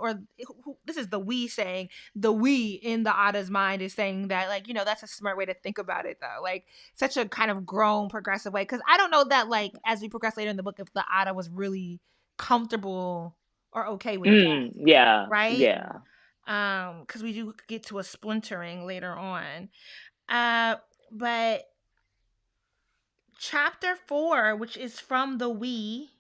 this is the we saying, the we in the Ada's mind is saying that, like, that's a smart way to think about it, though. Like, such a kind of grown, progressive way. Because I don't know that, like, as we progress later in the book, if the Ada was really comfortable or okay with death, Yeah, right? yeah. Because we do get to a splintering later on. Uh, but chapter 4, which is from the we.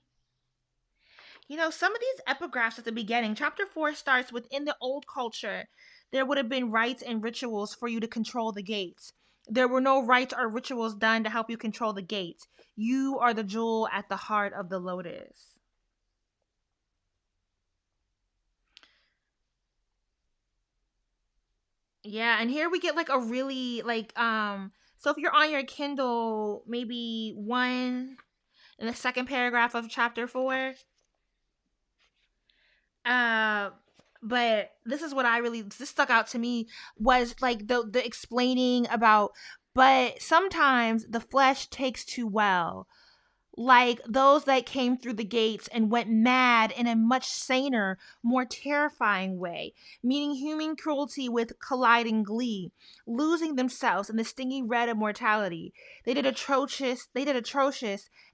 Some of these epigraphs at the beginning, chapter 4 starts with, in the old culture, there would have been rites and rituals for you to control the gates. There were no rites or rituals done to help you control the gates. You are the jewel at the heart of the lotus. Yeah, and here we get like a really like so if you're on your Kindle, maybe one in the second paragraph of chapter 4, uh but this is what this stuck out to me, was like the explaining about, but sometimes the flesh takes too well, like those that came through the gates and went mad in a much saner, more terrifying way, meeting human cruelty with colliding glee, losing themselves in the stingy red of mortality. They did atrocious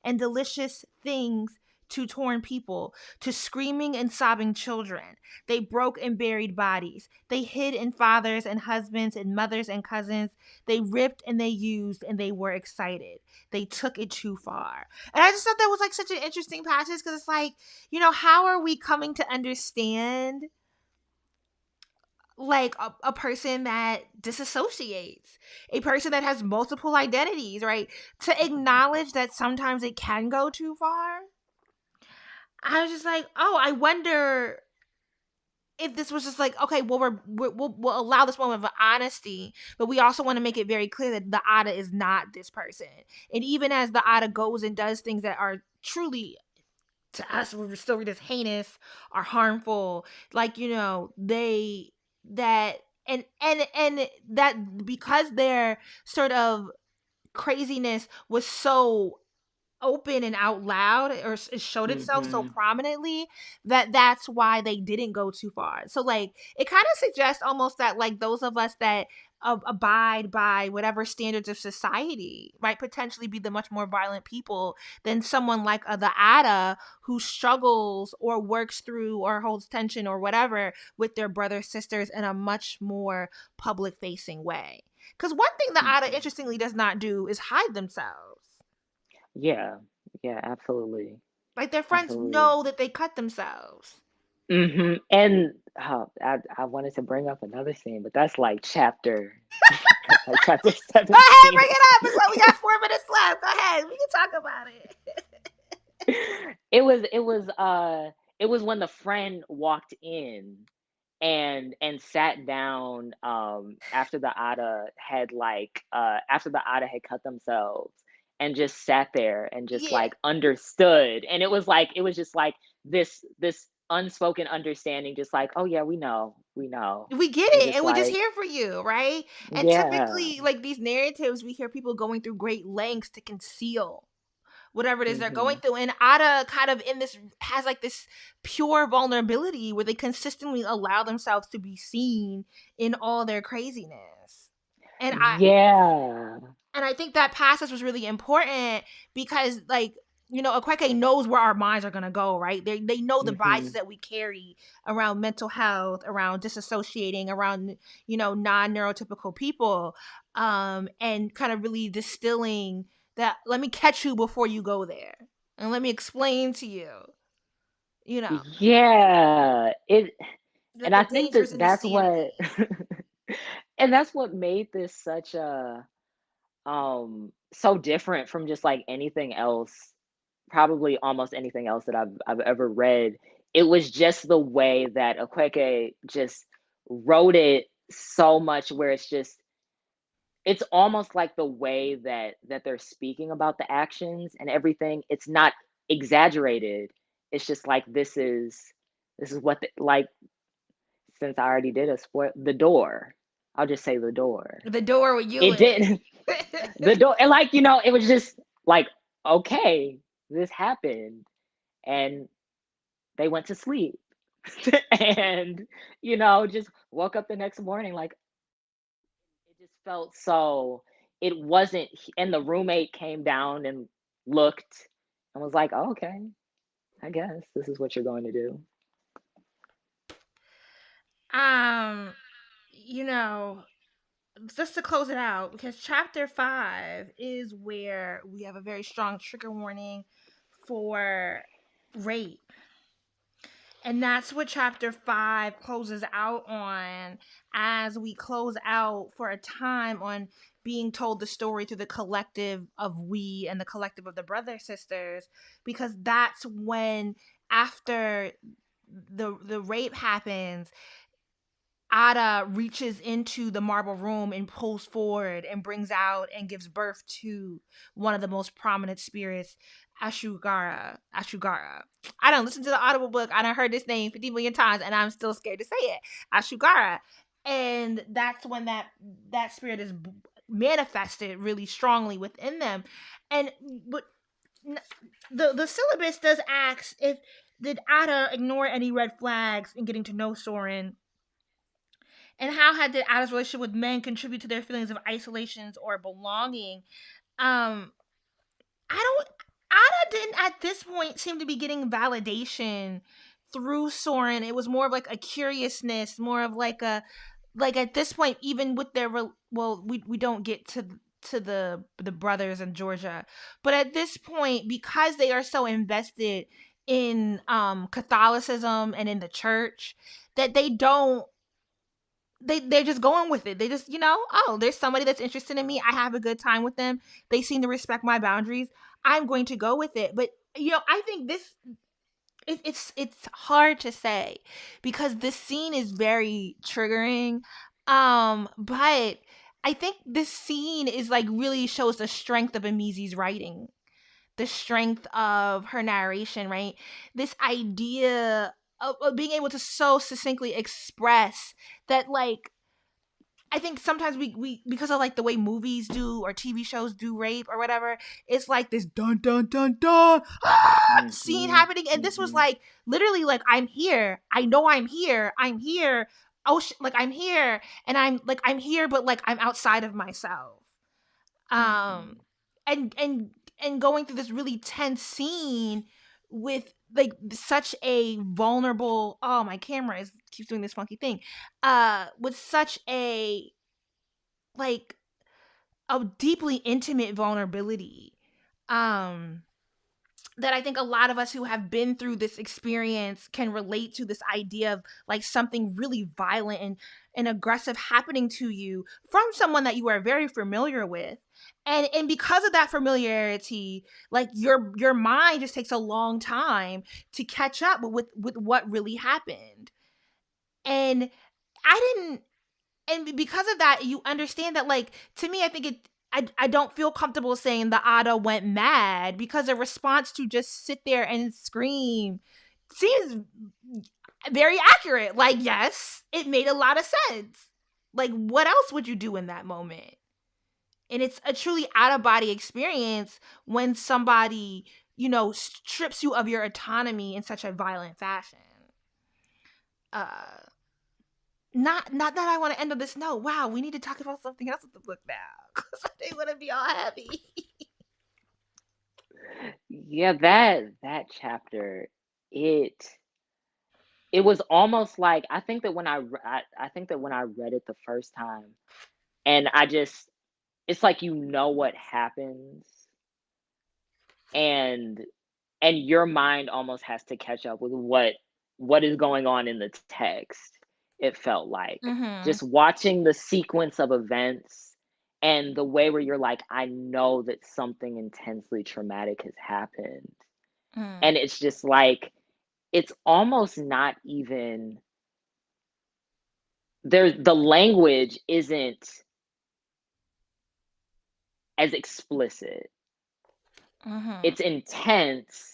and delicious things to torn people, to screaming and sobbing children. They broke and buried bodies. They hid in fathers and husbands and mothers and cousins. They ripped and they used and they were excited. They took it too far. And I just thought that was like such an interesting passage because it's like, how are we coming to understand like a person that disassociates, a person that has multiple identities, right? To acknowledge that sometimes it can go too far. I was just like, oh, I wonder if this was just like, okay, well, we'll allow this moment of honesty, but we also want to make it very clear that the Ada is not this person. And even as the Ada goes and does things that are truly, to us, we're still read as heinous or harmful, like, they, that, and that because their sort of craziness was so open and out loud, or it showed itself so Mm-hmm. prominently, that's why they didn't go too far. So like it kind of suggests almost that like those of us that abide by whatever standards of society might potentially be the much more violent people than someone like the Ada, who struggles or works through or holds tension or whatever with their brothers sisters in a much more public facing way. Because one thing the Ada Mm-hmm. interestingly does not do is hide themselves. Yeah. Yeah, absolutely. Like their friends Absolutely. know that they cut themselves. And I wanted to bring up another scene, but that's like that's like chapter Go ahead, 17. bring it up. It's like we got 4 minutes left. Go ahead, we can talk about it. It was when the friend walked in and sat down after the Ada had cut themselves, and just sat there and just Yeah, like understood. And it was just like this unspoken understanding, just like, oh yeah, we know. we get And it, just and we just like, here for you, right? And yeah. typically, like these narratives, we hear people going through great lengths to conceal whatever it is they're going Hmm. through. And Ada kind of in this has like this pure vulnerability where they consistently allow themselves to be seen in all their craziness. And Yeah. I think that passage was really important because, like, Okweke knows where our minds are gonna go, right? They know the biases Hmm. that we carry around mental health, around disassociating, around non neurotypical people, and kind of really distilling that. Let me catch you before you go there, and let me explain to you, you know, Yeah. And the I think dangers that and the that's what sanity. and that's what made this such so different from just like anything else, probably almost anything else that I've ever read. It was just the way that Okweke just wrote it so much, where it's almost like the way that they're speaking about the actions and everything. It's not exaggerated. It's just like, this is what like, since I already did a spoil, the door. I'll just say the door. The door with you It in. didn't. The door, and like, it was just like, okay, this happened, and they went to sleep, and just woke up the next morning. Like, it just felt so. It wasn't, and the roommate came down and looked and was like, oh, okay, I guess this is what you're going to do. um, you know, just to close it out, because chapter 5 is where we have a very strong trigger warning for rape. And that's what chapter 5 closes out on, as we close out for a time on being told the story through the collective of we and the collective of the brother sisters, because that's when, after the rape happens, Ada reaches into the marble room and pulls forward and brings out and gives birth to one of the most prominent spirits, Ashugara. Ashugara. I don't listen to the Audible book. I done heard this name 50 million times, and I'm still scared to say it. Ashugara. And that's when that spirit is manifested really strongly within them. And what the syllabus does ask if did Ada ignore any red flags in getting to know Soren, and how had did Ada's relationship with men contribute to their feelings of isolations or belonging. Um, I don't. Ada didn't at this point seem to be getting validation through Soren. It was more of like a curiousness, more of like a like at this point, even with their well, we don't get to the brothers in Georgia, but at this point, because they are so invested in Catholicism and in the church, that they don't they're just going with it. They just, oh, there's somebody that's interested in me. I have a good time with them. They seem to respect my boundaries. I'm going to go with it. But I think this it's hard to say because this scene is very triggering. But I think this scene is like really shows the strength of Amizi's writing, the strength of her narration, right? This idea of being able to so succinctly express that, like, I think sometimes we because of like the way movies do or TV shows do rape or whatever, it's like this dun dun dun dun scene Mm-hmm. happening, and this was Mm-hmm. like literally like I'm here, I know I'm here, oh like I'm here, and I'm here, but like I'm outside of myself, um, Mm-hmm. and going through this really tense scene with like such a vulnerable, oh my camera is keeps doing this funky thing, with such a like a deeply intimate vulnerability, um that I think a lot of us who have been through this experience can relate to, this idea of like something really violent and aggressive happening to you from someone that you are very familiar with, and because of that familiarity, like your mind just takes a long time to catch up with what really happened. And I didn't and because of that, you understand that, like, to me, I think I don't feel comfortable saying the Ada went mad, because a response to just sit there and scream seems very accurate. Like, yes, it made a lot of sense. Like, what else would you do in that moment? And it's a truly out of body experience when somebody, strips you of your autonomy in such a violent fashion. Uh, not that I want to end on this note. Wow, we need to talk about something else with the book now, because I didn't want to be all happy. Yeah, that chapter, it it was almost like I think that when I think that when I read it the first time, and I just it's like you know what happens, and your mind almost has to catch up with what is going on in the text. It felt like Mm-hmm. just watching the sequence of events and the way where you're like, I know that something intensely traumatic has happened, Mm. and it's just like it's almost not even there. The language isn't as explicit. Mm-hmm. It's intense.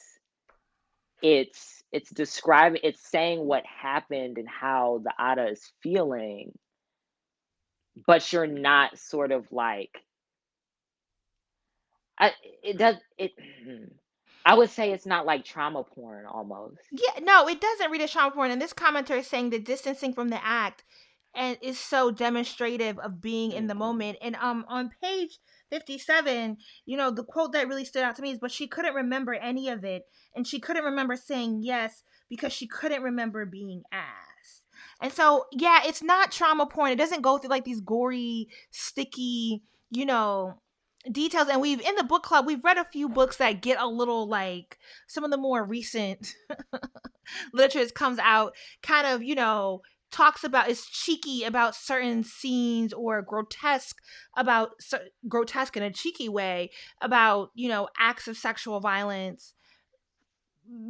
It's describing, it's saying what happened and how the Ada is feeling, but you're not sort of like I it does it I would say it's not like trauma porn almost. Yeah, no, it doesn't read as trauma porn. And this commenter is saying the distancing from the act and is so demonstrative of being in the Mhm. moment. And on page 57, the quote that really stood out to me is, but she couldn't remember any of it, and she couldn't remember saying yes because she couldn't remember being asked. And so, yeah, it's not trauma porn. It doesn't go through like these gory, sticky, you know, details. And we've in the book club, we've read a few books that get a little like some of the more recent literature that comes out kind of, talks about, is cheeky about certain scenes, or grotesque about grotesque in a cheeky way about, acts of sexual violence,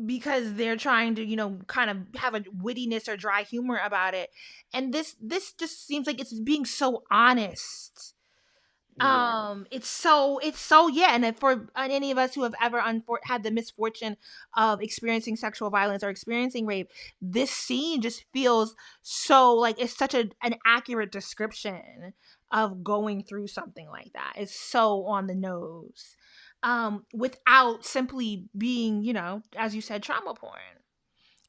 because they're trying to, kind of have a wittiness or dry humor about it. And this just seems like it's being so honest. Yes. It's so, yeah. And then for any of us who have ever had the misfortune of experiencing sexual violence or experiencing rape, this scene just feels so like it's such an accurate description of going through something like that. It's so on the nose. without simply being, as you said, trauma porn.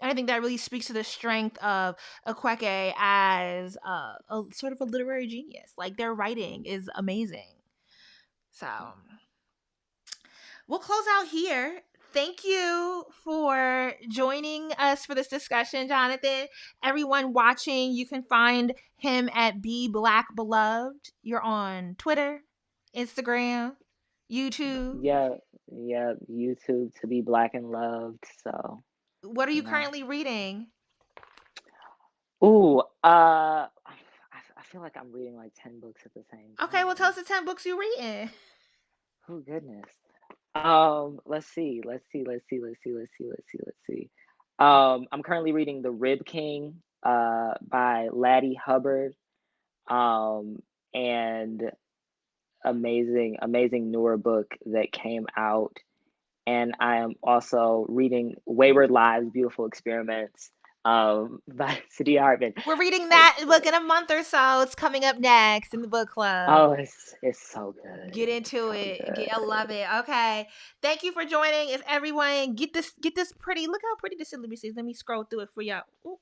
And I think that really speaks to the strength of Akweke as a sort of a literary genius. Like, their writing is amazing. So we'll close out here. Thank you for joining us for this discussion, Jonathan. Everyone watching, you can find him at Be Black Beloved. You're on Twitter, Instagram, YouTube. Yeah, yeah, YouTube, To Be Black and Loved. So, What are you you know. currently reading? Ooh, I feel like I'm reading like 10 books at the same Okay, well, tell time. us the 10 books you're reading. Oh goodness. Let's see, let's see, let's see, let's see, let's see, let's see, let's see. I'm currently reading The Rib King, by Laddie Hubbard. Um, and amazing newer book that came out. And I am also reading Wayward Lives, Beautiful Experiments, by Sadi Hartman. We're reading It's that book in a month or so. It's coming up next in the book club. oh, it's so good. Get It's into so it. I good. love it. Okay. Thank you for joining. If everyone get this pretty. Look how pretty this syllabus is. Let me scroll through it for y'all. Ooh.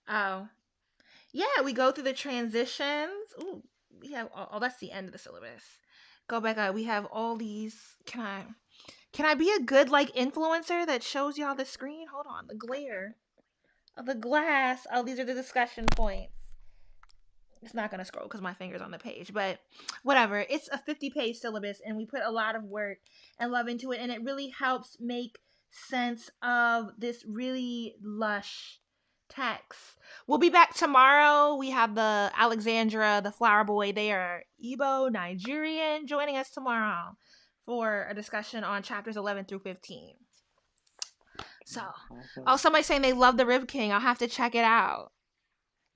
Oh. Yeah, we go through the transitions. Ooh. We have oh, that's the end of the syllabus. Go back up. We have all these. Can I be a good like influencer that shows y'all the screen? Hold on. The glare of the glass. Oh, these are the discussion points. It's not going to scroll because my finger's on the page, but whatever. It's a 50-page syllabus, and we put a lot of work and love into it, and it really helps make sense of this really lush text. We'll be back tomorrow. We have the Alexandra, the Flower Boy. They are Igbo Nigerian joining us tomorrow for a discussion on chapters 11 through 15. So, oh, Awesome. somebody's saying they love the Rib King. I'll have to check it out.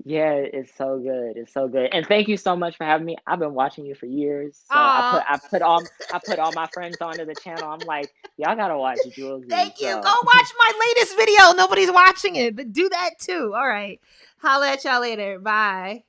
Yeah, it's so good. It's so good. And thank you so much for having me. I've been watching you for years. So Aw. I put all my friends onto the channel. I'm like, y'all gotta watch Julesy. Thank you. Go So watch my latest video. Nobody's watching it, but do that too. All right. Holla at y'all later. Bye.